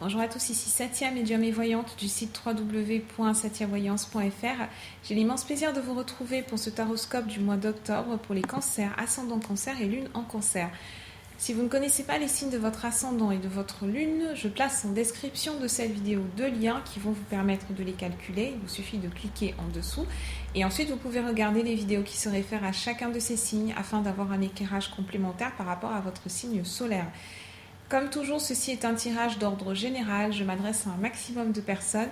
Bonjour à tous, ici Satia, médium et voyante du site www.satiavoyance.fr. J'ai l'immense plaisir de vous retrouver pour ce taroscope du mois d'octobre pour les cancers, ascendant cancer et lune en cancer. Si vous ne connaissez pas les signes de votre ascendant et de votre lune, je place en description de cette vidéo deux liens qui vont vous permettre de les calculer. Il vous suffit de cliquer en dessous et ensuite vous pouvez regarder les vidéos qui se réfèrent à chacun de ces signes afin d'avoir un éclairage complémentaire par rapport à votre signe solaire. Comme toujours, ceci est un tirage d'ordre général, je m'adresse à un maximum de personnes,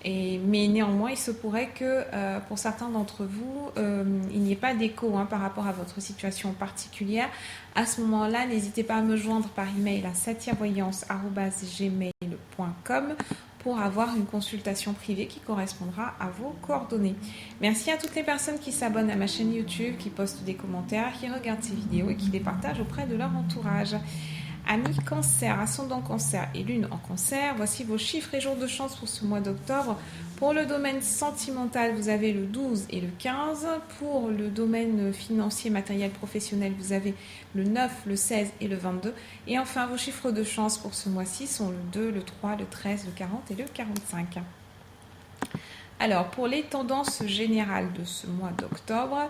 mais néanmoins, il se pourrait que pour certains d'entre vous, il n'y ait pas d'écho par rapport à votre situation particulière. À ce moment-là, n'hésitez pas à me joindre par email à satiavoyance@gmail.com pour avoir une consultation privée qui correspondra à vos coordonnées. Merci à toutes les personnes qui s'abonnent à ma chaîne YouTube, qui postent des commentaires, qui regardent ces vidéos et qui les partagent auprès de leur entourage. Amis cancer, ascendant cancer et lune en cancer, voici vos chiffres et jours de chance pour ce mois d'octobre. Pour le domaine sentimental, vous avez le 12 et le 15. Pour le domaine financier, matériel, professionnel, vous avez le 9, le 16 et le 22. Et enfin, vos chiffres de chance pour ce mois-ci sont le 2, le 3, le 13, le 40 et le 45. Alors, pour les tendances générales de ce mois d'octobre,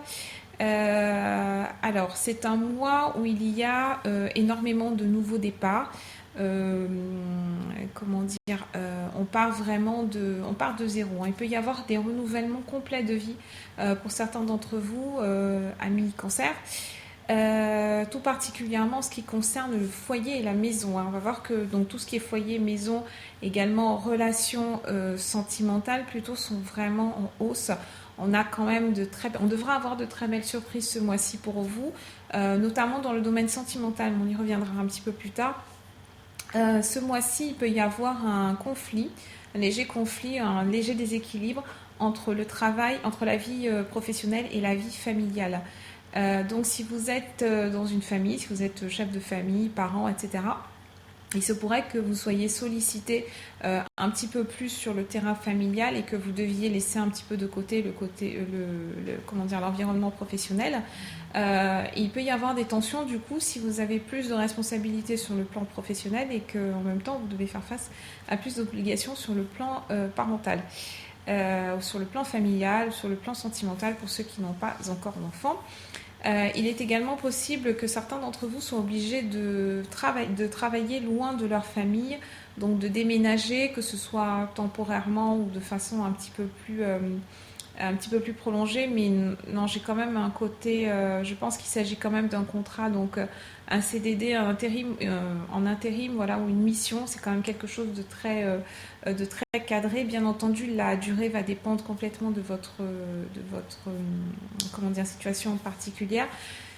alors c'est un mois où il y a énormément de nouveaux départs. Comment dire, on part de zéro. Il peut y avoir des renouvellements complets de vie pour certains d'entre vous, amis cancer. Tout particulièrement en ce qui concerne le foyer et la maison. On va voir que donc, tout ce qui est foyer, maison, également relations sentimentales plutôt sont vraiment en hausse. On devra avoir de très belles surprises ce mois-ci pour vous, notamment dans le domaine sentimental, mais on y reviendra un petit peu plus tard. Ce mois-ci, il peut y avoir un conflit, un léger déséquilibre entre le travail, entre la vie professionnelle et la vie familiale. Donc si vous êtes dans une famille, si vous êtes chef de famille, parents, etc., il se pourrait que vous soyez sollicité un petit peu plus sur le terrain familial et que vous deviez laisser un petit peu de côté l'environnement professionnel. Il peut y avoir des tensions du coup si vous avez plus de responsabilités sur le plan professionnel et qu'en même temps vous devez faire face à plus d'obligations sur le plan parental. Sur le plan familial, sur le plan sentimental pour ceux qui n'ont pas encore d'enfants. Il est également possible que certains d'entre vous soient obligés de travailler loin de leur famille, donc de déménager, que ce soit temporairement ou de façon un petit peu plus prolongée, mais non, j'ai quand même un côté, je pense qu'il s'agit quand même d'un contrat, donc un CDD en intérim, voilà, ou une mission, c'est quand même quelque chose de très cadré. Bien entendu, la durée va dépendre complètement de votre situation particulière.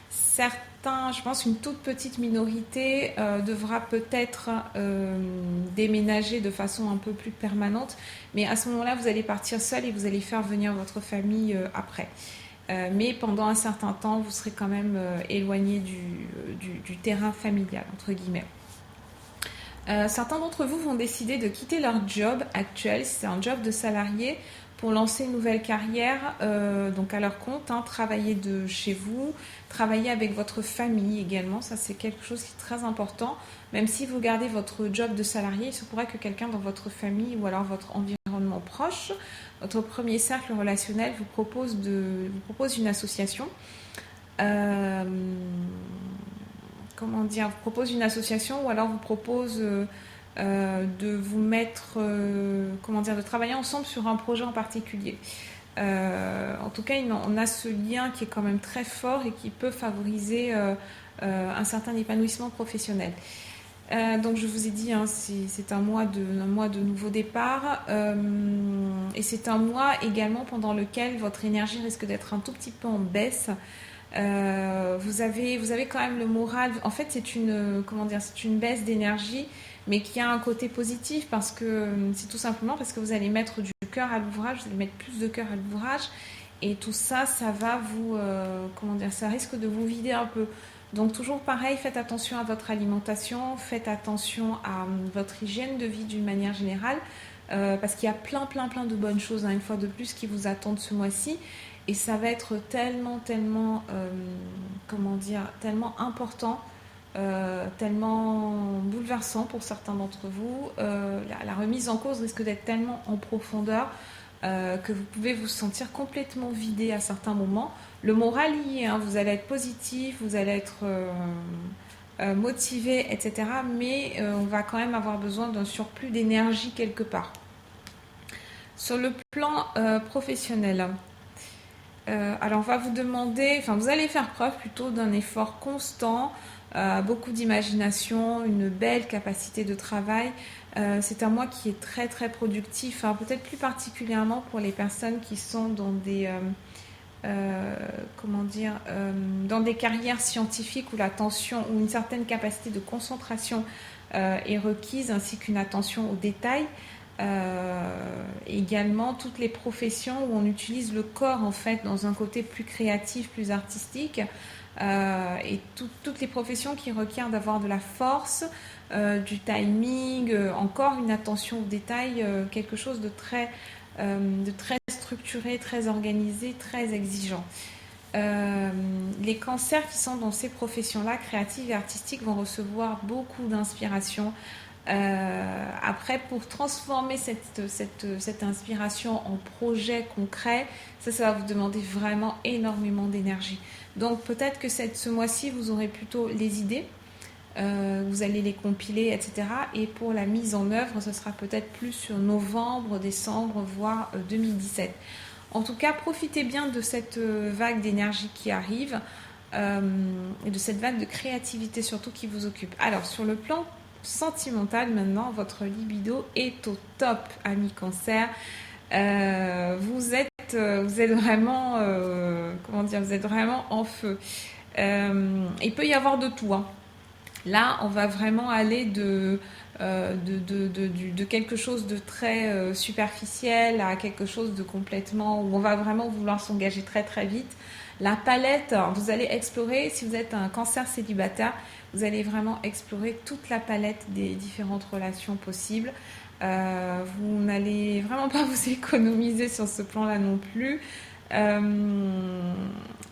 Certains, je pense une toute petite minorité devra peut-être déménager de façon un peu plus permanente, mais à ce moment-là, vous allez partir seul et vous allez faire venir votre famille après. Mais pendant un certain temps, vous serez quand même éloigné du terrain familial, entre guillemets. Certains d'entre vous vont décider de quitter leur job actuel, si c'est un job de salarié, pour lancer une nouvelle carrière, donc à leur compte, travailler de chez vous, travailler avec votre famille également, ça c'est quelque chose qui est très important. Même si vous gardez votre job de salarié, il se pourrait que quelqu'un dans votre famille ou alors votre environnement proche, votre premier cercle relationnel vous propose une association. Vous propose une association ou alors vous propose de vous mettre, de travailler ensemble sur un projet en particulier. En tout cas, on a ce lien qui est quand même très fort et qui peut favoriser un certain épanouissement professionnel. Donc je vous ai dit, c'est un mois de nouveau départ et c'est un mois également pendant lequel votre énergie risque d'être un tout petit peu en baisse. Vous avez quand même le moral. En fait, c'est une baisse d'énergie, mais qui a un côté positif parce que c'est tout simplement parce que vous allez mettre du cœur à l'ouvrage, vous allez mettre plus de cœur à l'ouvrage, et tout ça, ça va vous, ça risque de vous vider un peu. Donc toujours pareil, faites attention à votre alimentation, faites attention à votre hygiène de vie d'une manière générale, parce qu'il y a plein de bonnes choses, une fois de plus, qui vous attendent ce mois-ci. Et ça va être tellement important tellement bouleversant pour certains d'entre vous. La remise en cause risque d'être tellement en profondeur que vous pouvez vous sentir complètement vidé à certains moments. Le moral y est, hein, vous allez être positif, vous allez être motivé, etc. Mais on va quand même avoir besoin d'un surplus d'énergie quelque part. Sur le plan professionnel, alors on va vous demander, enfin vous allez faire preuve plutôt d'un effort constant, beaucoup d'imagination, une belle capacité de travail. C'est un mois qui est très très productif, hein, peut-être plus particulièrement pour les personnes qui sont dans des comment dire, dans des carrières scientifiques où l'attention ou une certaine capacité de concentration est requise, ainsi qu'une attention aux détails. Également toutes les professions où on utilise le corps en fait dans un côté plus créatif, plus artistique, et toutes les professions qui requièrent d'avoir de la force, du timing, encore une attention aux détails, quelque chose de très structuré, très organisé, très exigeant. Les cancers qui sont dans ces professions-là, créatives et artistiques, vont recevoir beaucoup d'inspiration. Après, pour transformer cette inspiration en projet concret, ça va vous demander vraiment énormément d'énergie. Donc peut-être que ce mois-ci, vous aurez plutôt les idées, vous allez les compiler, etc. Et pour la mise en œuvre, ce sera peut-être plus sur novembre, décembre, voire 2017. En tout cas, profitez bien de cette vague d'énergie qui arrive et de cette vague de créativité surtout qui vous occupe. Alors, sur le plan sentimental maintenant, votre libido est au top, ami cancer. Vous êtes vraiment, comment dire, vous êtes vraiment en feu. Il peut y avoir de tout, hein. Là, on va vraiment aller de quelque chose de très superficiel à quelque chose de complètement où on va vraiment vouloir s'engager très très vite. La palette, vous allez explorer, si vous êtes un cancer célibataire, vous allez vraiment explorer toute la palette des différentes relations possibles. Vous n'allez vraiment pas vous économiser sur ce plan-là non plus.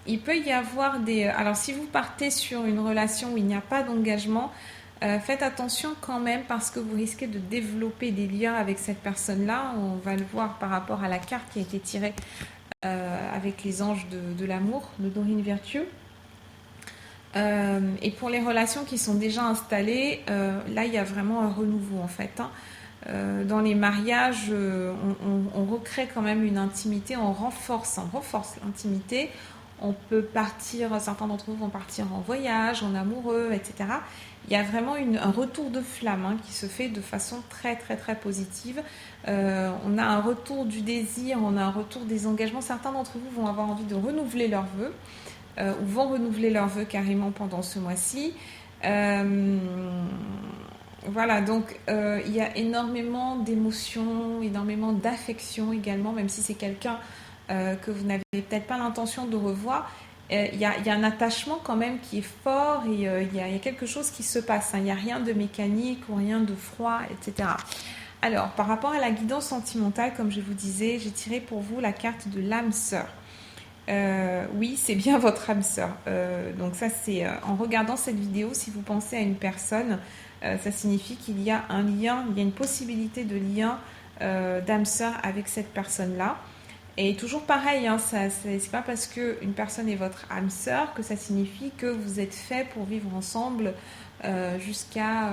Il peut y avoir des... Alors si vous partez sur une relation où il n'y a pas d'engagement, faites attention quand même parce que vous risquez de développer des liens avec cette personne-là. On va le voir par rapport à la carte qui a été tirée avec les anges de l'amour de Dorine Virtue. Et pour les relations qui sont déjà installées, là il y a vraiment un renouveau en fait, hein. Dans les mariages, on recrée quand même une intimité, on renforce l'intimité. On peut partir, certains d'entre vous vont partir en voyage, en amoureux, etc. Il y a vraiment un retour de flamme, hein, qui se fait de façon très très très positive. On a un retour du désir, on a un retour des engagements. Certains d'entre vous vont avoir envie de renouveler leurs vœux, ou vont renouveler leurs vœux carrément pendant ce mois-ci. Voilà, donc il y a énormément d'émotions, énormément d'affection également, même si c'est quelqu'un que vous n'avez peut-être pas l'intention de revoir. Il y a un attachement quand même qui est fort et il y a quelque chose qui se passe, hein. Il n'y a rien de mécanique ou rien de froid, etc. Alors, par rapport à la guidance sentimentale, comme je vous disais, j'ai tiré pour vous la carte de l'âme sœur. Oui, c'est bien votre âme sœur. Donc ça, c'est en regardant cette vidéo, si vous pensez à une personne, ça signifie qu'il y a un lien, il y a une possibilité de lien d'âme sœur avec cette personne-là. Et toujours pareil, hein, c'est pas parce qu'une personne est votre âme sœur que ça signifie que vous êtes fait pour vivre ensemble jusqu'à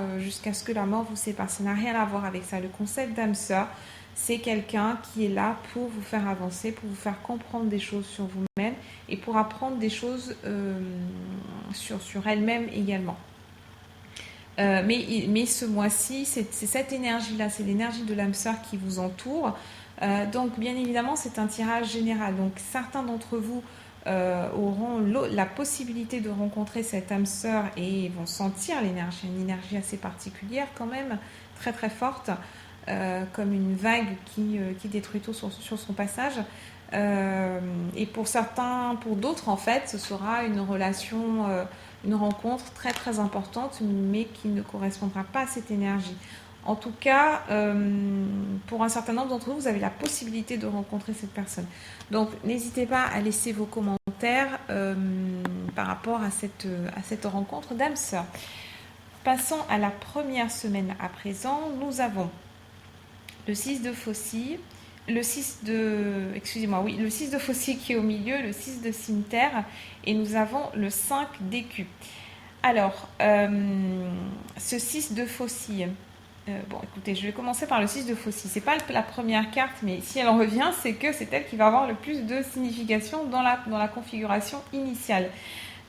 ce que la mort vous sépare. Ça n'a rien à voir avec ça. Le concept d'âme sœur, c'est quelqu'un qui est là pour vous faire avancer, pour vous faire comprendre des choses sur vous-même et pour apprendre des choses sur elle-même également. Mais ce mois-ci, c'est cette énergie-là, c'est l'énergie de l'âme sœur qui vous entoure. Donc, bien évidemment, c'est un tirage général. Donc, certains d'entre vous auront la possibilité de rencontrer cette âme sœur et vont sentir l'énergie, une énergie assez particulière quand même, très très forte, comme une vague qui détruit tout sur son passage. Et pour certains, pour d'autres en fait, ce sera une relation, une rencontre très très importante, mais qui ne correspondra pas à cette énergie. En tout cas, pour un certain nombre d'entre vous, vous avez la possibilité de rencontrer cette personne. Donc, n'hésitez pas à laisser vos commentaires par rapport à cette rencontre d'âme sœur. Passons à la première semaine à présent. Nous avons le 6 de faucille, le 6 de faucille qui est au milieu, le 6 de cimeterre, et nous avons le 5 d'écu. Alors, ce 6 de faucille, bon, écoutez, je vais commencer par le 6 de faucille. C'est pas la première carte, mais si elle en revient, c'est que c'est elle qui va avoir le plus de signification dans la configuration initiale.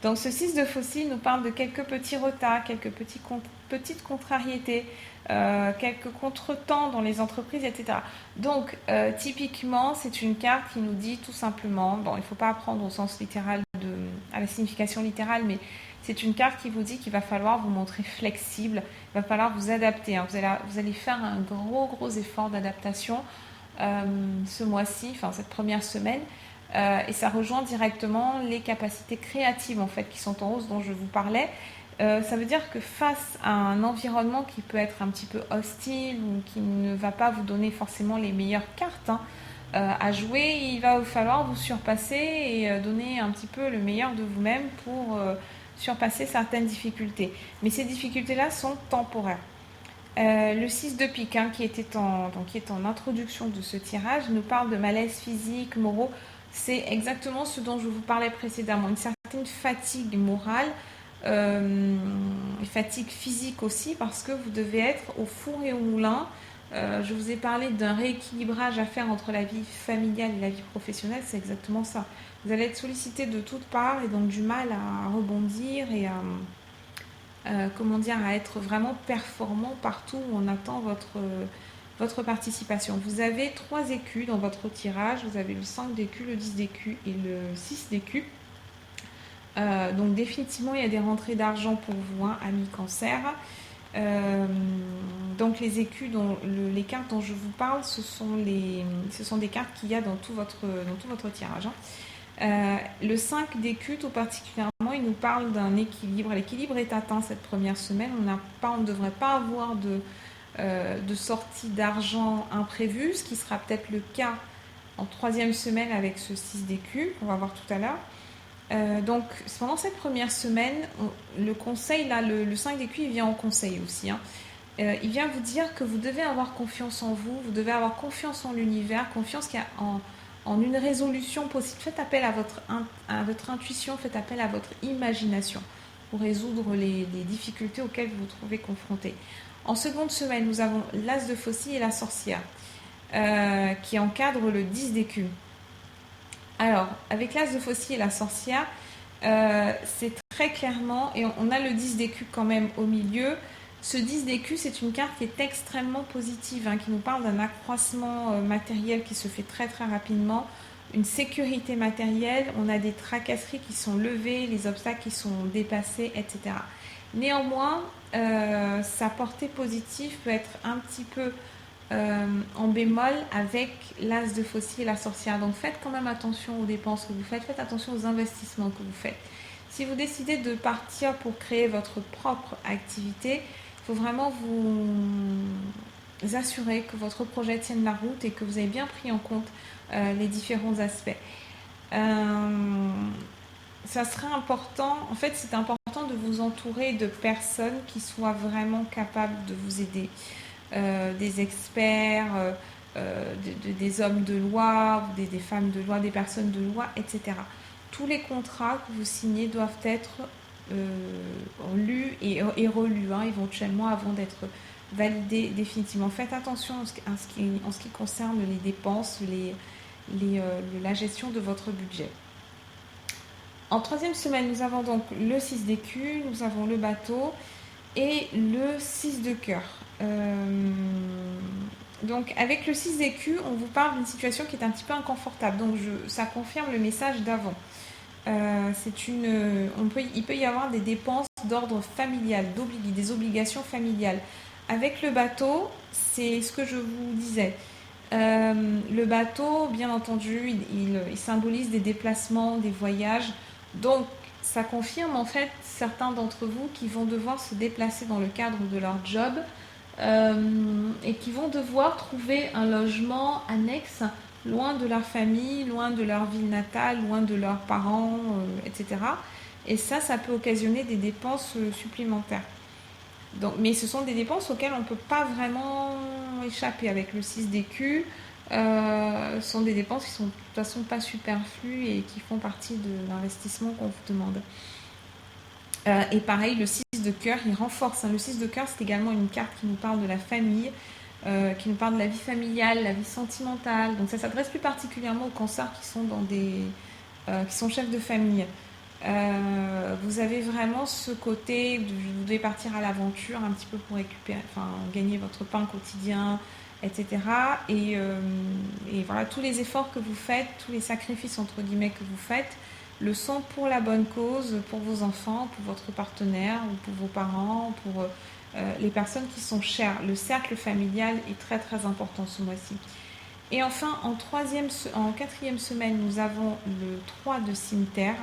Donc, ce 6 de faucille nous parle de quelques petits retards, quelques petites contrariétés, quelques contretemps dans les entreprises, etc. Donc, typiquement, c'est une carte qui nous dit tout simplement, bon, il ne faut pas prendre au sens littéral, à la signification littérale, mais c'est une carte qui vous dit qu'il va falloir vous montrer flexible, il va falloir vous adapter. Hein. Vous allez faire un gros effort d'adaptation ce mois-ci, enfin cette première semaine. Et ça rejoint directement les capacités créatives en fait qui sont en hausse dont je vous parlais. Ça veut dire que face à un environnement qui peut être un petit peu hostile ou qui ne va pas vous donner forcément les meilleures cartes à jouer, il va falloir vous surpasser et donner un petit peu le meilleur de vous-même pour surpasser certaines difficultés. Mais ces difficultés-là sont temporaires. Le 6 de pique, qui est en introduction de ce tirage, nous parle de malaise physique, moraux. C'est exactement ce dont je vous parlais précédemment, une certaine fatigue morale, fatigue physique aussi, parce que vous devez être au four et au moulin. Je vous ai parlé d'un rééquilibrage à faire entre la vie familiale et la vie professionnelle, c'est exactement ça. Vous allez être sollicité de toutes parts et donc du mal à rebondir et à être vraiment performant partout où on attend votre participation. Vous avez 3 écus dans votre tirage, vous avez le 5 d'écus, le 10 d'écus et le 6 d'écus. Donc définitivement il y a des rentrées d'argent pour vous, amis cancer. Donc les écus, les cartes dont je vous parle, ce sont des cartes qu'il y a dans tout votre tirage. Le 5 d'écus tout particulièrement, il nous parle d'un équilibre. L'équilibre est atteint cette première semaine. On ne devrait pas avoir de sortie d'argent imprévue, ce qui sera peut-être le cas en 3e semaine avec ce 6 d'écus qu'on va voir tout à l'heure. Donc pendant cette première semaine, le conseil, là, le 5 d'écus, il vient en conseil aussi. Il vient vous dire que vous devez avoir confiance en vous, vous devez avoir confiance en l'univers, confiance qu'il y a en une résolution possible. Faites appel à votre intuition, faites appel à votre imagination pour résoudre les difficultés auxquelles vous vous trouvez confrontés. En seconde semaine, nous avons l'As de faucille et la sorcière qui encadrent le 10 d'écus. Alors, avec l'As de faucille et la sorcière, c'est très clairement, et on a le 10 d'écus quand même au milieu. Ce 10 d'écus, c'est une carte qui est extrêmement positive, qui nous parle d'un accroissement matériel qui se fait très rapidement, une sécurité matérielle, on a des tracasseries qui sont levées, les obstacles qui sont dépassés, etc. Néanmoins, sa portée positive peut être un petit peu en bémol avec l'As de faucille et la sorcière. Donc faites quand même attention aux dépenses que vous faites attention aux investissements que vous faites. Si vous décidez de partir pour créer votre propre activité, il faut vraiment vous assurer que votre projet tienne la route et que vous avez bien pris en compte les différents aspects. Ça serait important, en fait c'est important de vous entourer de personnes qui soient vraiment capables de vous aider. Des experts, des hommes de loi, des femmes de loi, des personnes de loi, etc. Tous les contrats que vous signez doivent être lus et relus éventuellement avant d'être validés définitivement. Faites attention en ce qui concerne les dépenses, la gestion de votre budget. En 3e semaine, nous avons donc le 6 d'écus, nous avons le bateau et le 6 de cœur. Donc avec le 6 d'écus, on vous parle d'une situation qui est un petit peu inconfortable. Donc ça confirme le message d'avant. Il peut y avoir des dépenses d'ordre familial, des obligations familiales. Avec le bateau, c'est ce que je vous disais. Le bateau, bien entendu, il symbolise des déplacements, des voyages. Donc, ça confirme en fait certains d'entre vous qui vont devoir se déplacer dans le cadre de leur job et qui vont devoir trouver un logement annexe loin de leur famille, loin de leur ville natale, loin de leurs parents, etc. Et ça peut occasionner des dépenses supplémentaires. Donc, mais ce sont des dépenses auxquelles on ne peut pas vraiment échapper avec le 6 d'écu. Ce sont des dépenses qui sont de toute façon pas superflues et qui font partie de l'investissement qu'on vous demande. Et pareil, le 6 de cœur, il renforce. Le 6 de cœur, c'est également une carte qui nous parle de la famille, qui nous parle de la vie familiale, la vie sentimentale. Donc ça s'adresse plus particulièrement aux cancers qui sont qui sont chefs de famille. Vous avez vraiment ce côté, vous devez partir à l'aventure un petit peu pour récupérer, enfin gagner votre pain quotidien, etc. Et voilà, tous les efforts que vous faites, tous les sacrifices entre guillemets que vous faites, le sont pour la bonne cause, pour vos enfants, pour votre partenaire, ou pour vos parents, pour les personnes qui sont chères. Le cercle familial est très très important ce mois-ci. Et enfin, en quatrième semaine, nous avons le 3 de cimetière,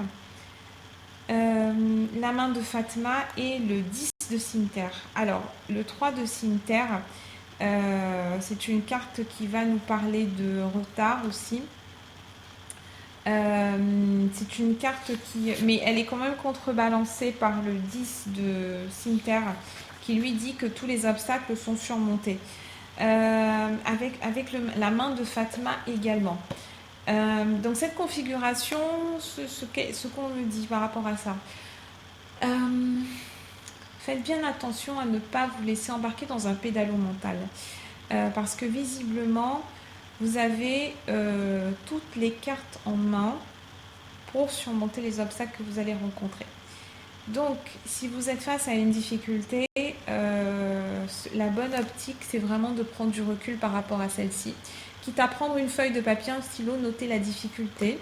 la main de Fatma et le 10 de cimetière. Alors, le 3 de cimetière, c'est une carte qui va nous parler de retard aussi. C'est une carte mais elle est quand même contrebalancée par le 10 de cimetière qui lui dit que tous les obstacles sont surmontés. Avec la main de Fatma également. Donc cette configuration, ce qu'on me dit par rapport à ça, faites bien attention à ne pas vous laisser embarquer dans un pédalo mental, parce que visiblement vous avez toutes les cartes en main pour surmonter les obstacles que vous allez rencontrer. Donc si vous êtes face à une difficulté, la bonne optique c'est vraiment de prendre du recul par rapport à celle-ci, quitte à prendre une feuille de papier, un stylo, noter la difficulté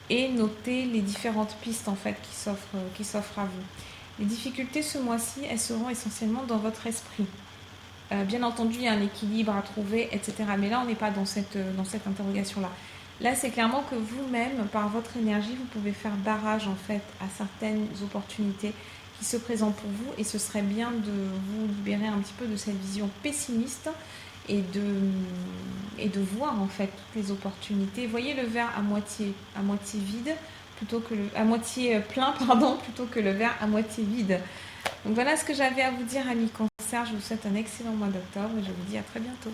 et noter les différentes pistes en fait qui s'offrent à vous. Les difficultés ce mois-ci, elles seront essentiellement dans votre esprit. Bien entendu, il y a un équilibre à trouver, etc. Mais là, on n'est pas dans cette interrogation-là. Là, c'est clairement que vous-même, par votre énergie, vous pouvez faire barrage en fait à certaines opportunités qui se présentent pour vous, et ce serait bien de vous libérer un petit peu de cette vision pessimiste et de voir en fait toutes les opportunités. Voyez le verre à moitié vide à moitié plein plutôt que le verre à moitié vide. Donc voilà ce que j'avais à vous dire, amis cancer. Je vous souhaite un excellent mois d'octobre et je vous dis à très bientôt.